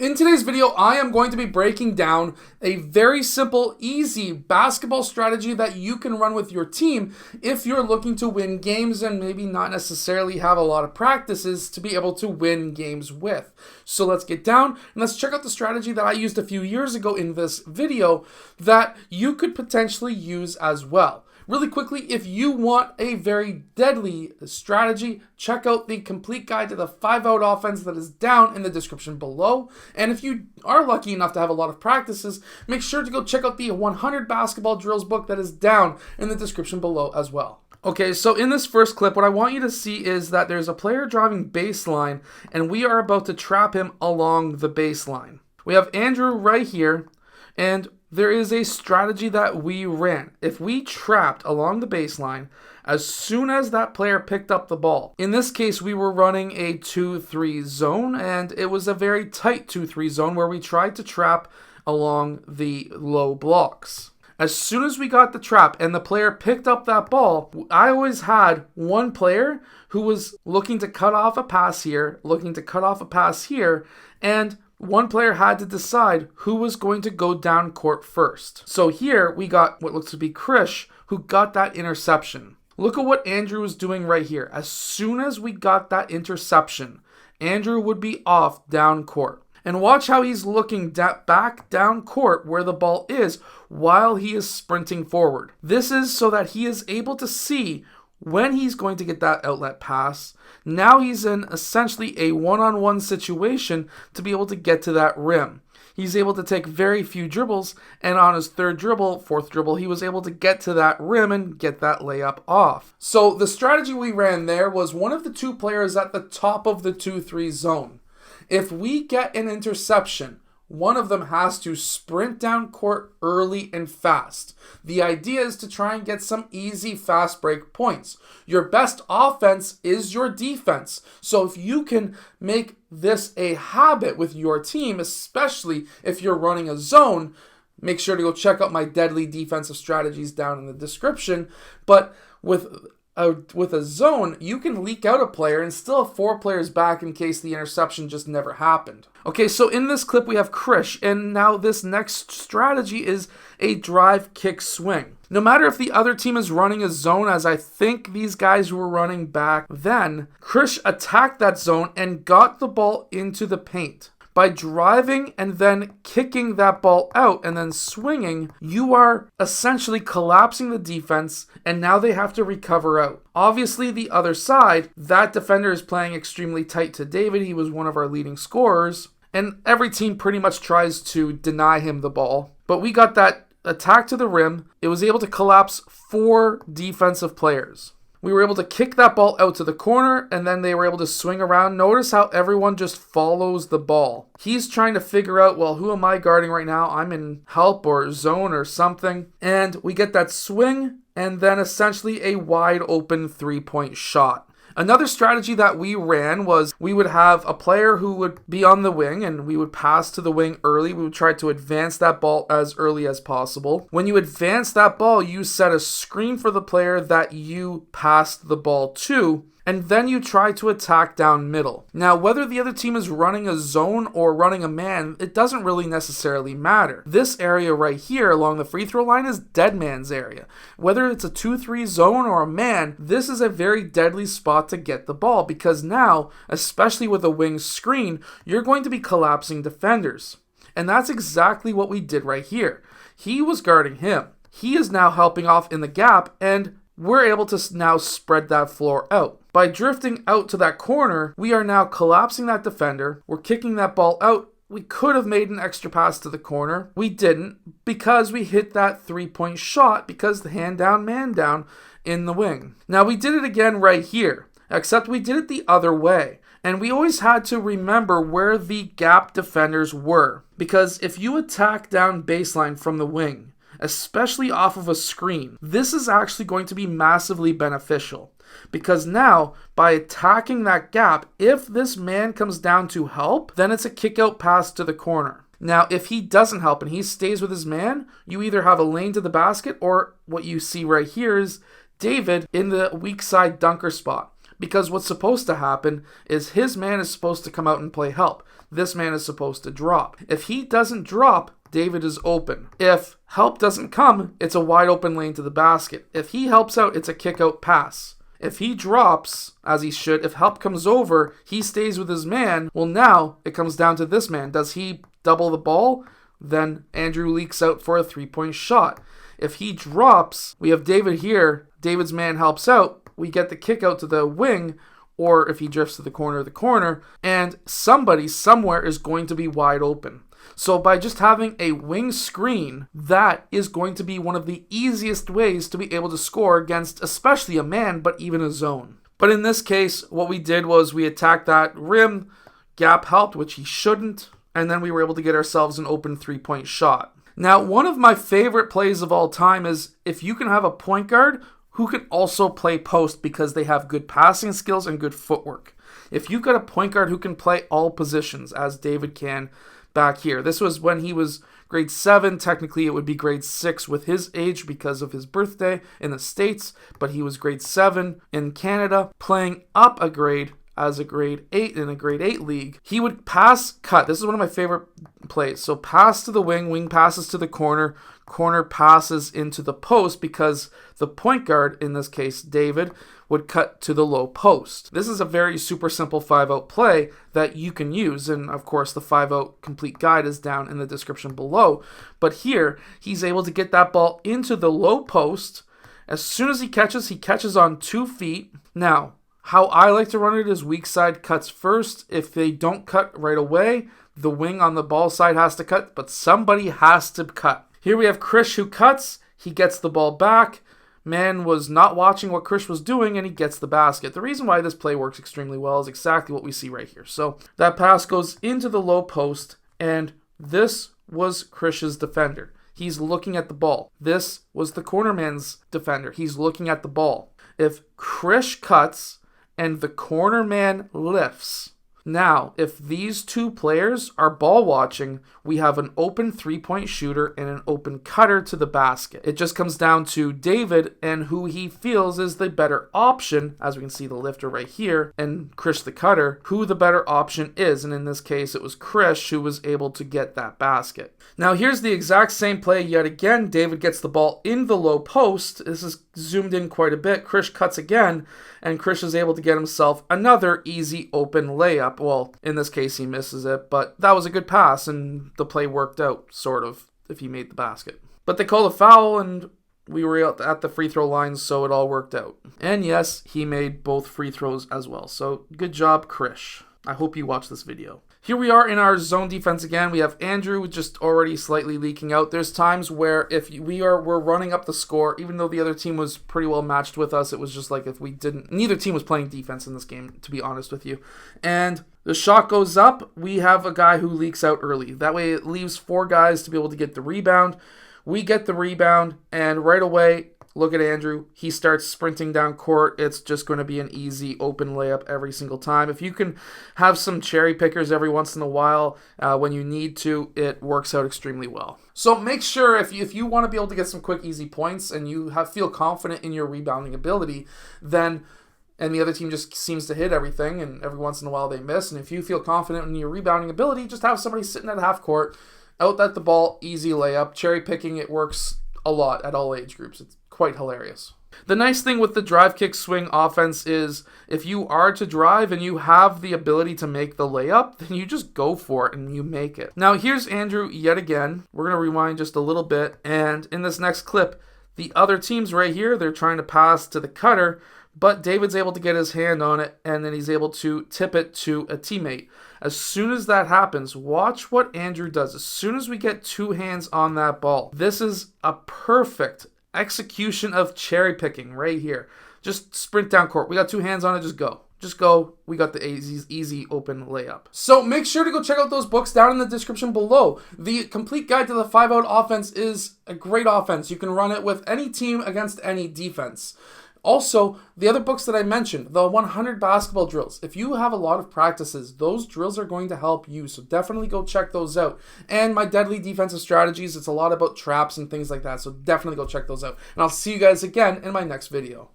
In today's video, I am going to be breaking down a very simple, easy basketball strategy that you can run with your team if you're looking to win games and maybe not necessarily have a lot of practices to be able to win games with. So let's get down and let's check out the strategy that I used a few years ago in this video that you could potentially use as well. Really quickly, if you want a very deadly strategy, check out the complete guide to the 5-out offense that is down in the description below. And if you are lucky enough to have a lot of practices, make sure to go check out the 100 basketball drills book that is down in the description below as well. Okay, so in this first clip, what I want you to see is that there's a player driving baseline, and we are about to trap him along the baseline. We have Andrew right here, and there is a strategy that we ran. If we trapped along the baseline, as soon as that player picked up the ball, in this case, we were running a 2-3 zone, and it was a very tight 2-3 zone where we tried to trap along the low blocks. As soon as we got the trap and the player picked up that ball, I always had one player who was looking to cut off a pass here, looking to cut off a pass here, and one player had to decide who was going to go down court first. So here we got what looks to be Krish, who got that interception. Look at what Andrew was doing right here. As soon as we got that interception, Andrew would be off down court. And watch how he's looking back down court where the ball is while he is sprinting forward. This is so that he is able to see when he's going to get that outlet pass. Now he's in essentially a one-on-one situation to be able to get to that rim. He's able to take very few dribbles, and on his fourth dribble, he was able to get to that rim and get that layup off. So the strategy we ran there was one of the two players at the top of the 2-3 zone. If we get an interception, one of them has to sprint down court early and fast. The idea is to try and get some easy fast break points. Your best offense is your defense. So if you can make this a habit with your team, especially if you're running a zone, make sure to go check out my deadly defensive strategies down in the description. But with a zone, you can leak out a player and still have 4 players back in case the interception just never happened. Okay, so in this clip we have Krish, and now this next strategy is a drive, kick, swing. No matter if the other team is running a zone, as I think these guys were running back then, Krish attacked that zone and got the ball into the paint. By driving and then kicking that ball out and then swinging, you are essentially collapsing the defense, and now they have to recover out. Obviously, the other side, that defender is playing extremely tight to David. He was one of our leading scorers, and every team pretty much tries to deny him the ball. But we got that attack to the rim. It was able to collapse 4 defensive players. We were able to kick that ball out to the corner, and then they were able to swing around. Notice how everyone just follows the ball. He's trying to figure out, well, who am I guarding right now? I'm in help or zone or something. And we get that swing, and then essentially a wide open 3-point shot. Another strategy that we ran was we would have a player who would be on the wing, and we would pass to the wing early. We would try to advance that ball as early as possible. When you advance that ball, you set a screen for the player that you passed the ball to, and then you try to attack down middle. Now, whether the other team is running a zone or running a man, it doesn't really necessarily matter. This area right here along the free throw line is dead man's area. Whether it's a 2-3 zone or a man, this is a very deadly spot to get the ball, because now, especially with a wing screen, you're going to be collapsing defenders. And that's exactly what we did right here. He was guarding him. He is now helping off in the gap, and we're able to now spread that floor out. By drifting out to that corner, we are now collapsing that defender. We're kicking that ball out. We could have made an extra pass to the corner. We didn't, because we hit that 3-point shot because the hand down, man down in the wing. Now we did it again right here, except we did it the other way. And we always had to remember where the gap defenders were, because if you attack down baseline from the wing, especially off of a screen, this is actually going to be massively beneficial. Because now, by attacking that gap, if this man comes down to help, then it's a kick-out pass to the corner. Now, if he doesn't help and he stays with his man, you either have a lane to the basket, or what you see right here is David in the weak side dunker spot. Because what's supposed to happen is his man is supposed to come out and play help. this man is supposed to drop. If he doesn't drop, David is open. If help doesn't come, it's a wide open lane to the basket. If he helps out, it's a kick out pass. If he drops, as he should, if help comes over, he stays with his man. Well, now it comes down to this man. Does he double the ball? Then Andrew leaks out for a 3-point shot. If he drops, we have David here. David's man helps out. We get the kick out to the wing, or if he drifts to the corner, and somebody somewhere is going to be wide open. So by just having a wing screen, that is going to be one of the easiest ways to be able to score against especially a man, but even a zone. But in this case, what we did was we attacked that rim, Gap helped, which he shouldn't, and then we were able to get ourselves an open 3-point shot. Now, one of my favorite plays of all time is if you can have a point guard who can also play post because they have good passing skills and good footwork. If you've got a point guard who can play all positions, as David can back here. This was when he was grade 7. Technically, it would be grade 6 with his age because of his birthday in the States, but he was grade 7 in Canada, playing up a grade as a grade 8 in a grade 8 league. He would pass, cut. This is one of my favorite plays. So pass to the wing passes to the corner passes into the post because the point guard, in this case David, would cut to the low post. This is a very super simple 5-out play that you can use, and of course the 5-out complete guide is down in the description below. But here, he's able to get that ball into the low post. As soon as he catches on 2 feet. Now, how I like to run it is weak side cuts first. If they don't cut right away, the wing on the ball side has to cut, but somebody has to cut. Here we have Krish who cuts. He gets the ball back. Man was not watching what Krish was doing, and he gets the basket. The reason why this play works extremely well is exactly what we see right here. So that pass goes into the low post, and this was Krish's defender. He's looking at the ball. This was the corner man's defender. He's looking at the ball. If Krish cuts and the corner man lifts, now, if these two players are ball watching, we have an open 3-point shooter and an open cutter to the basket. It just comes down to David and who he feels is the better option, as we can see the lifter right here, and Krish the cutter, who the better option is. And in this case, it was Krish who was able to get that basket. Now, here's the exact same play yet again. David gets the ball in the low post. This is zoomed in quite a bit. Krish cuts again, and Krish is able to get himself another easy open layup. Well, in this case, he misses it, but that was a good pass, and the play worked out, sort of, if he made the basket. But they called a foul, and we were at the free throw line, so it all worked out. And yes, he made both free throws as well. So good job, Krish. I hope you watch this video. Here we are in our zone defense again. We have Andrew just already slightly leaking out. There's times where if we're running up the score, even though the other team was pretty well matched with us, it was just like if we didn't, neither team was playing defense in this game, to be honest with you. And the shot goes up. We have a guy who leaks out early. That way it leaves 4 guys to be able to get the rebound. We get the rebound, and right away, look at Andrew. He starts sprinting down court. It's just going to be an easy open layup every single time. If you can have some cherry pickers every once in a while when you need to, it works out extremely well. So make sure if you want to be able to get some quick, easy points and you feel confident in your rebounding ability, then and the other team just seems to hit everything, and every once in a while they miss. And if you feel confident in your rebounding ability, just have somebody sitting at half court, out at the ball, easy layup. Cherry picking, it works a lot at all age groups. It's quite hilarious. The nice thing with the drive, kick, swing offense is if you are to drive and you have the ability to make the layup, then you just go for it and you make it. Now here's Andrew yet again. We're going to rewind just a little bit, and in this next clip, the other team's right here. They're trying to pass to the cutter, but David's able to get his hand on it, and then he's able to tip it to a teammate. As soon as that happens, watch what Andrew does. As soon as we get 2 hands on that ball, this is a perfect execution of cherry picking right here. Just sprint down court. We got 2 hands on it. Just go. Just go. We got the easy open layup. So make sure to go check out those books down in the description below. The complete guide to the 5-out offense is a great offense. You can run it with any team against any defense. Also, the other books that I mentioned, the 100 basketball drills. If you have a lot of practices, those drills are going to help you. So definitely go check those out. And my deadly defensive strategies, it's a lot about traps and things like that. So definitely go check those out. And I'll see you guys again in my next video.